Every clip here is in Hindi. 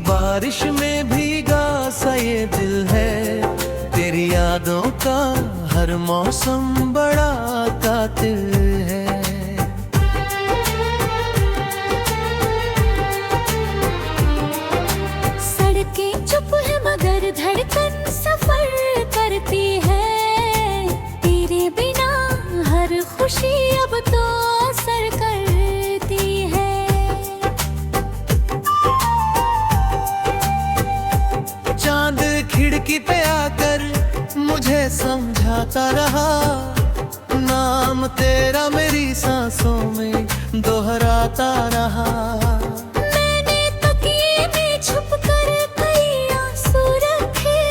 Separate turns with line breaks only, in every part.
बारिश में भीगा सा ये दिल है, तेरी यादों का हर मौसम बड़ा कातिल है।
सड़कें चुप है मगर धड़कन सफर करती है, तेरे बिना हर खुशी अब तो असर करती है।
चांद खिड़की पे आकर मुझे समझाता रहा, नाम तेरा मेरी सांसों में दोहराता रहा।
मैंने तकिए में छुप कर कई आंसू रखे,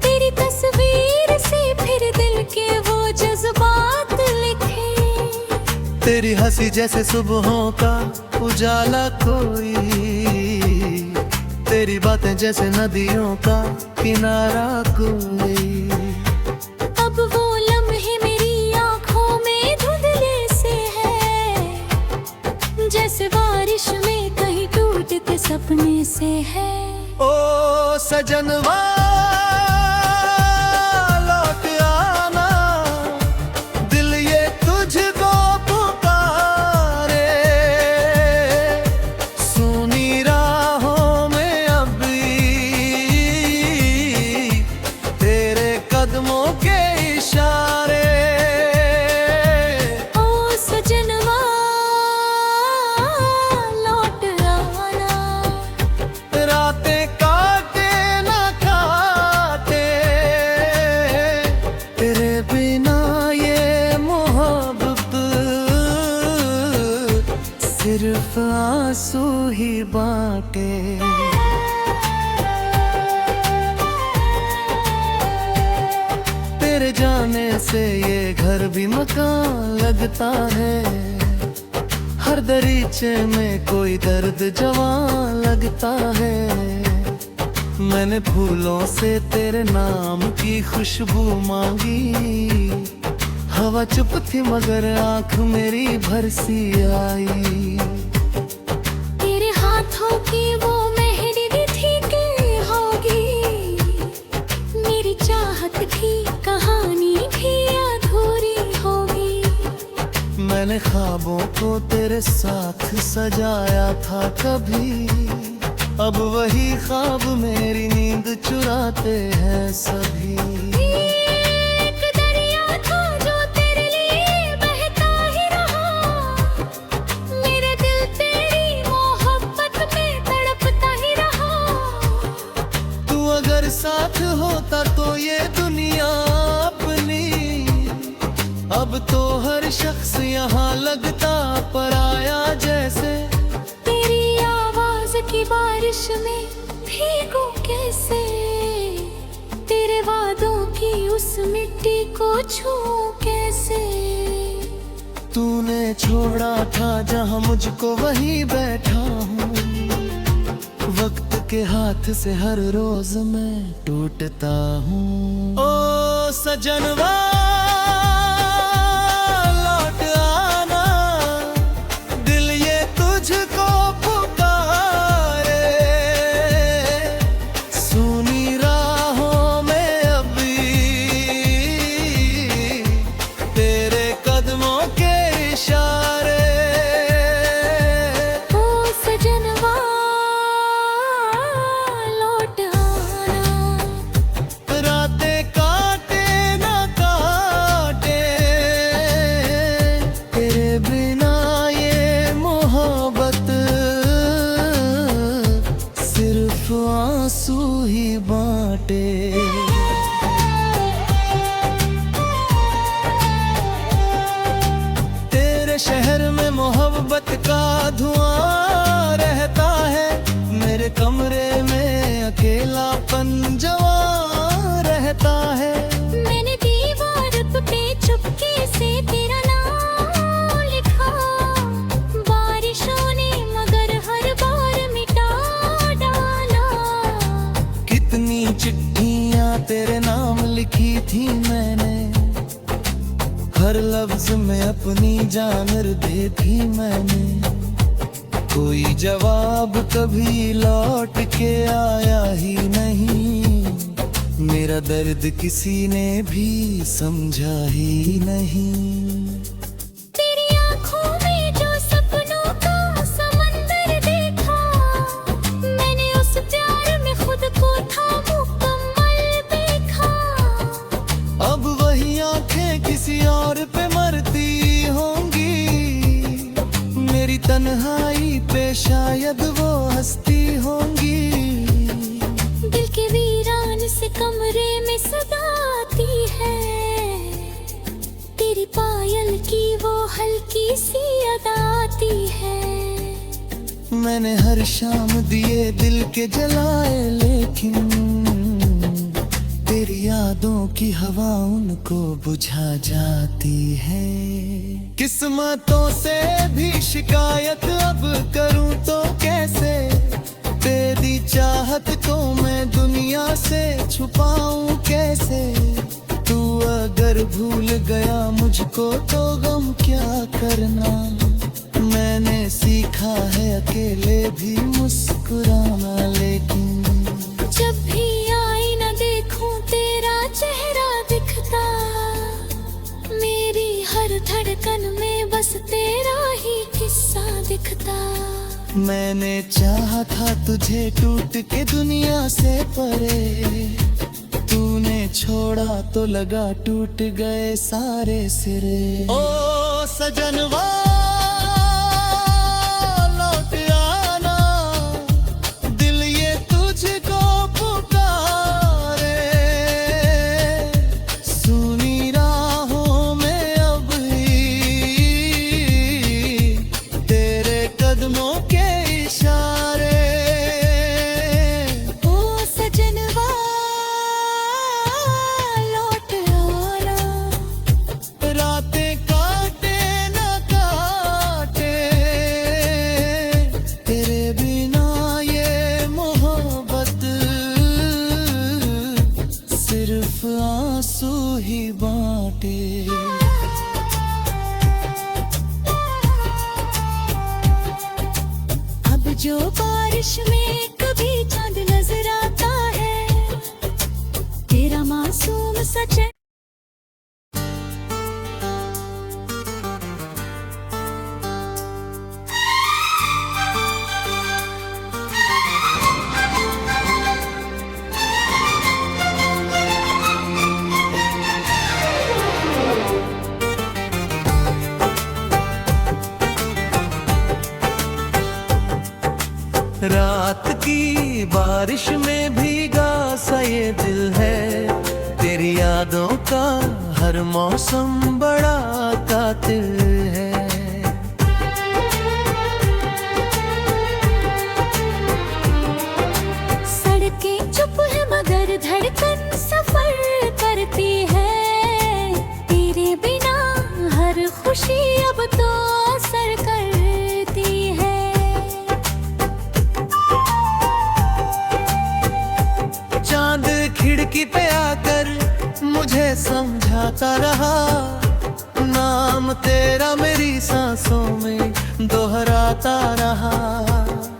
तेरी तस्वीर से फिर दिल के वो जज्बात लिखे।
तेरी हंसी जैसे सुबहों का उजाला कोई, तेरी बातें जैसे नदियों का किनारा कोई।
अब वो लम्हे मेरी आँखों में धुंधले से है, जैसे बारिश में कहीं टूटते सपने से है।
ओ सजनवा लौट आना, दिल ये तुझको पुकारे। सुनी राहों में अभी तेरे कदमों के इशारे।
ओ सजनवा लौट आना,
रातें काटे ना काटे, तेरे बिना ये मोहब्बत सिर्फ आंसू ही बांटे। तेरे जाने से ये घर भी मकान लगता है, हर दरीचे में कोई दर्द जवां लगता है। मैंने फूलों से तेरे नाम की खुशबू मांगी, हवा चुप थी मगर आंख मेरी भरसी आई।
तेरे हाथों की वो मेहंदी भी थी कि होगी, मेरी चाहत की कहानी भी अधूरी होगी।
मैंने ख्वाबों को तेरे साथ सजाया था कभी, अब वही ख्वाब मेरी नींद चुराते हैं सभी।
एक दरिया था जो तेरे लिए बहता ही रहा, मेरे दिल तेरी मोहब्बत में तड़पता ही रहा।
तू अगर साथ होता तो ये दुनिया अपनी, अब तो हर शख्स यहाँ लगता पराया जैसे।
तेरी आवाज की बारिश में भीगू कैसे, तेरे वादों की उस मिट्टी को छूऊं कैसे।
तूने छोड़ा था जहाँ मुझको वहीं बैठा हूँ, वक्त के हाथ से हर रोज मैं टूटता हूँ। ओ सजनवा लौट आना, दिल ये तुझको पुकारे। सुनी राहों में अभी तेरे कदमों के इशारे।
ओ सजनवा लौट आना,
रातें काटे ना काटे, तेरे बिना ये मोहब्बत सिर्फ आंसू ही बांटे। तेरे शहर में मोहब्बत का धुआं रहता है, मेरे कमरे में अकेलापन जवां रहता है।
मैंने दीवार पे चुपके से तेरा नाम लिखा, बारिशों ने मगर हर बार मिटा डाला।
कितनी चिट्ठियां तेरे नाम लिखी थी मैंने, हर लफ्ज में अपनी जान दे थी मैंने। कोई जवाब कभी लौट के आया ही नहीं, मेरा दर्द किसी ने भी समझा ही नहीं।
तेरी आँखों में जो सपनों का समंदर देखा, मैंने उस प्यार में खुद को था मुकम्मल देखा।
अब वही आंखें किसी और पे मरती होंगी, मेरी तन्हाई पे शायद वो हंसती होंगी।
दिल के वीरान से कमरे में सदा आती है, तेरी पायल की वो हल्की सी अदा आती है।
मैंने हर शाम दिए दिल के जलाए, लेकिन तेरी यादों की हवा उनको बुझा जाती है। किस्मतों से भी शिकायत अब करूं तो कैसे, तेरी चाहत को मैं दुनिया से छुपाऊं कैसे। तू अगर भूल गया मुझको तो गम क्या करना, मैंने सीखा है अकेले भी मुस्कुराना। लेकिन
जब भी आईना देखूं तेरा चेहरा दिखता, मेरी हर धड़कन में बस तेरा ही किस्सा दिखता।
मैंने चाहा था तुझे टूट के दुनिया से परे, तूने छोड़ा तो लगा टूट गए सारे सिरे। ओ सजनवा लौट आना, दिल ये तुझको पुकारे। सुनी राहों में अब ही तेरे कदमों के इशारे।
ओ सजनवा लौट आना,
रातें काटे न काटे, तेरे बिना ये मोहब्बत सिर्फ आंसू ही बांटे।
अब जो बारिश में कभी चांद नजर आता है, तेरा मासूम सच है।
रात की बारिश में भीगा सा ये दिल है, तेरी यादों का हर मौसम बड़ा कातिल है।
सड़कें चुप है मगर धड़कन सफर करती है, तेरे बिना हर खुशी अब तो असर करती है।
चांद खिड़की पे आकर मुझे समझाता रहा, नाम तेरा मेरी सांसों में दोहराता रहा।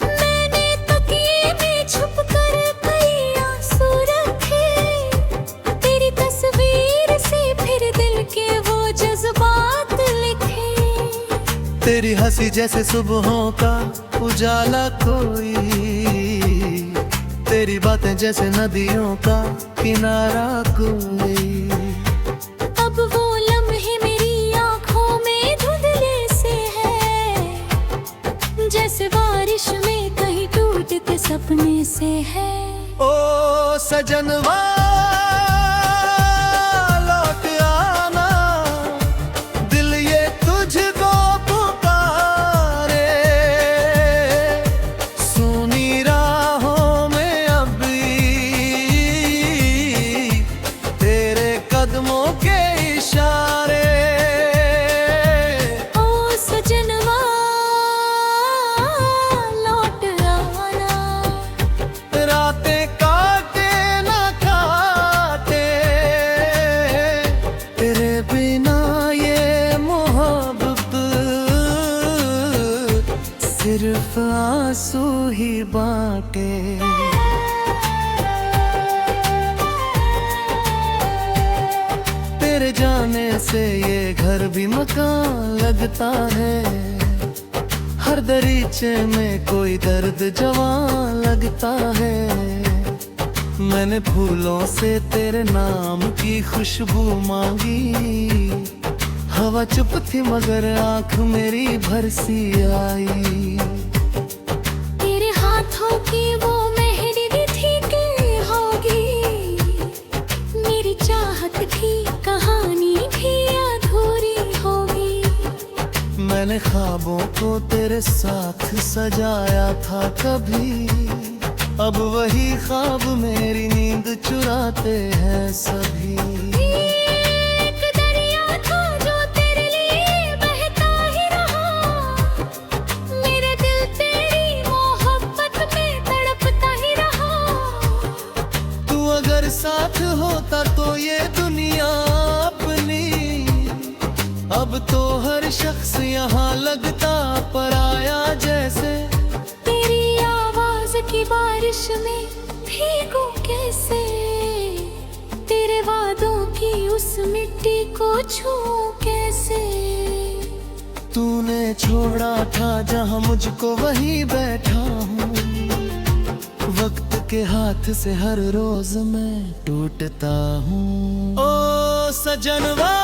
मैंने तकिए में छुप कर कई आंसू रखे, तेरी तस्वीर से फिर दिल के वो जज्बात लिखे।
तेरी हंसी जैसे सुबहों का उजाला कोई, तेरी बातें जैसे नदियों का किनारा कोई।
अब वो लम्हे मेरी आँखों में धुंधले से है, जैसे बारिश में कहीं टूटते सपने से है।
ओ सजनवा लौट आना, दिल ये तुझको पुकारे। सुनी राहों में अब भी तेरे कदमों के इशारे।
ओ सजनवा लौट आना,
रातें काटे न सिर्फ आंसू ही बांटे। तेरे जाने से ये घर भी मकान लगता है, हर दरीचे में कोई दर्द जवां लगता है। मैंने फूलों से तेरे नाम की खुशबू मांगी, हवा चुप थी मगर आंख मेरी भरसी आई।
तेरे हाथों की वो मेहंदी भी थी कि होगी, मेरी चाहत की कहानी भी अधूरी होगी।
मैंने ख्वाबों को तेरे साथ सजाया था कभी, अब वही ख्वाब मेरी नींद चुराते हैं सभी।
एक दरिया था जो तेरे लिए बहता ही रहा, मेरे दिल तेरी मोहब्बत में तड़पता ही रहा।
तू अगर साथ होता तो ये दुनिया अपनी, अब तो हर शख्स यहाँ लगता पराया जैसे।
की बारिश में भीगू कैसे, तेरे वादों की उस मिट्टी को छूऊं कैसे।
तूने छोड़ा था जहाँ मुझको वहीं बैठा हूँ, वक्त के हाथ से हर रोज मैं टूटता हूँ। ओ सजनवा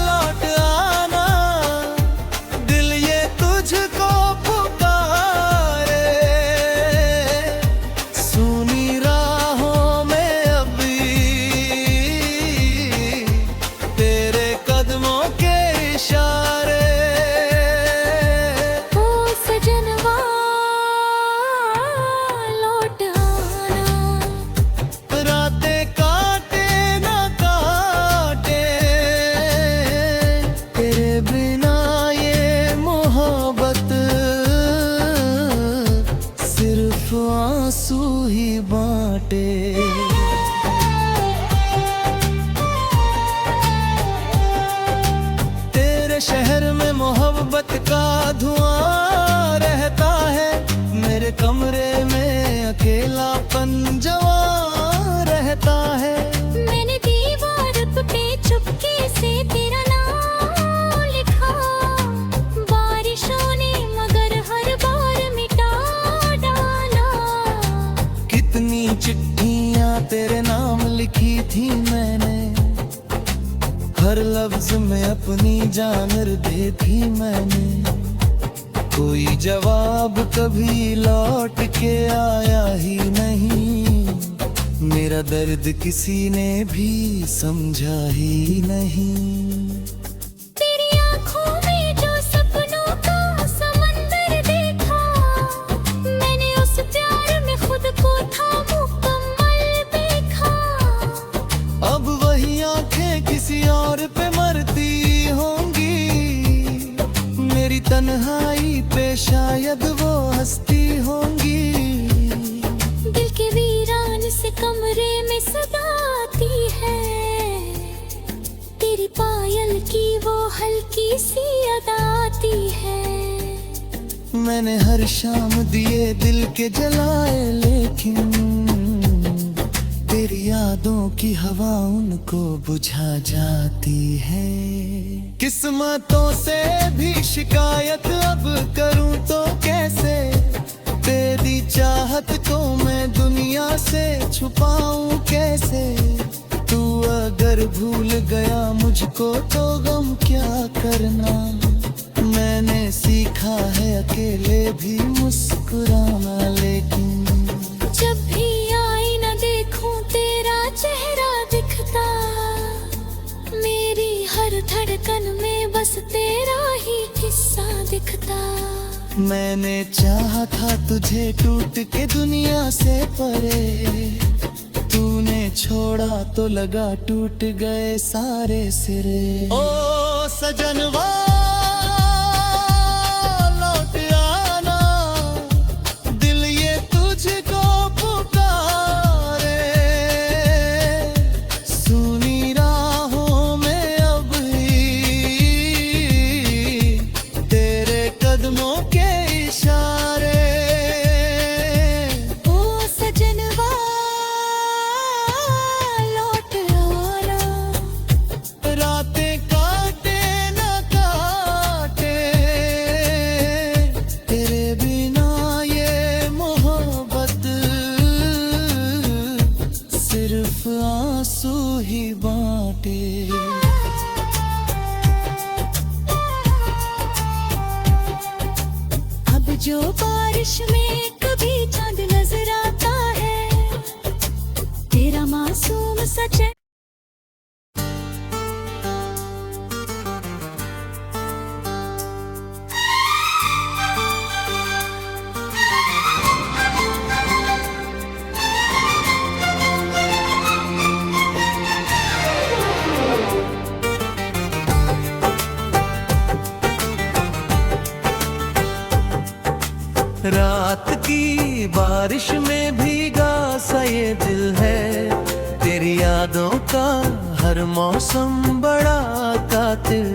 लौट आना, दिल ये तुझको आंसू ही बांटे। तेरे शहर में मोहब्बत का धुआं रहता है, मेरे कमरे में अकेलापन जवां रहता है।
मैंने दीवार पे चुपके से तेरा नाम लिखा, बारिशों ने मगर हर बार मिटा डाला।
कितनी चिट्ठियां तेरे नाम लिखी थी मैंने, हर लफ्ज में अपनी जान दे थी मैंने। कोई जवाब कभी लौट के आया ही नहीं, मेरा दर्द किसी ने भी समझा ही नहीं।
तेरी आंखों में जो सपनों का समंदर देखा, मैंने उस प्यार में खुद को था मुकम्मल देखा।
अब वही आंखें किसी और पे मरती होंगी, मेरी तन्हाई पे शायद वो हंसती होंगी।
दिल के वीरान से कमरे में सदा आती है, तेरी पायल की वो हल्की सी अदा आती है।
मैंने हर शाम दिए दिल के जलाए, लेकिन तेरी यादों की हवा उनको बुझा जाती है। किस्मतों से भी शिकायत अब करूं तो कैसे, तेरी चाहत को मैं दुनिया से छुपाऊं कैसे। तू अगर भूल गया मुझको तो गम क्या करना, मैंने सीखा है अकेले भी मुस्कुराना। लेकिन
जब भी आईना देखूं तेरा चेहरा दिखता, मेरी हर धड़कन में बस तेरा ही किस्सा दिखता।
मैंने चाहा था तुझे टूट के दुनिया से परे, तूने छोड़ा तो लगा टूट गए सारे सिरे। ओ सजनवा लौट आना, दिल ये तुझको पुकारे। सुनी राहों में अब ही तेरे आंसू ही बांटे।
अब जो बारिश में कभी चांद नजर आता है, तेरा मासूम सच है।
रात की बारिश में भीगा सा ये दिल है, तेरी यादों का हर मौसम बड़ा कातिल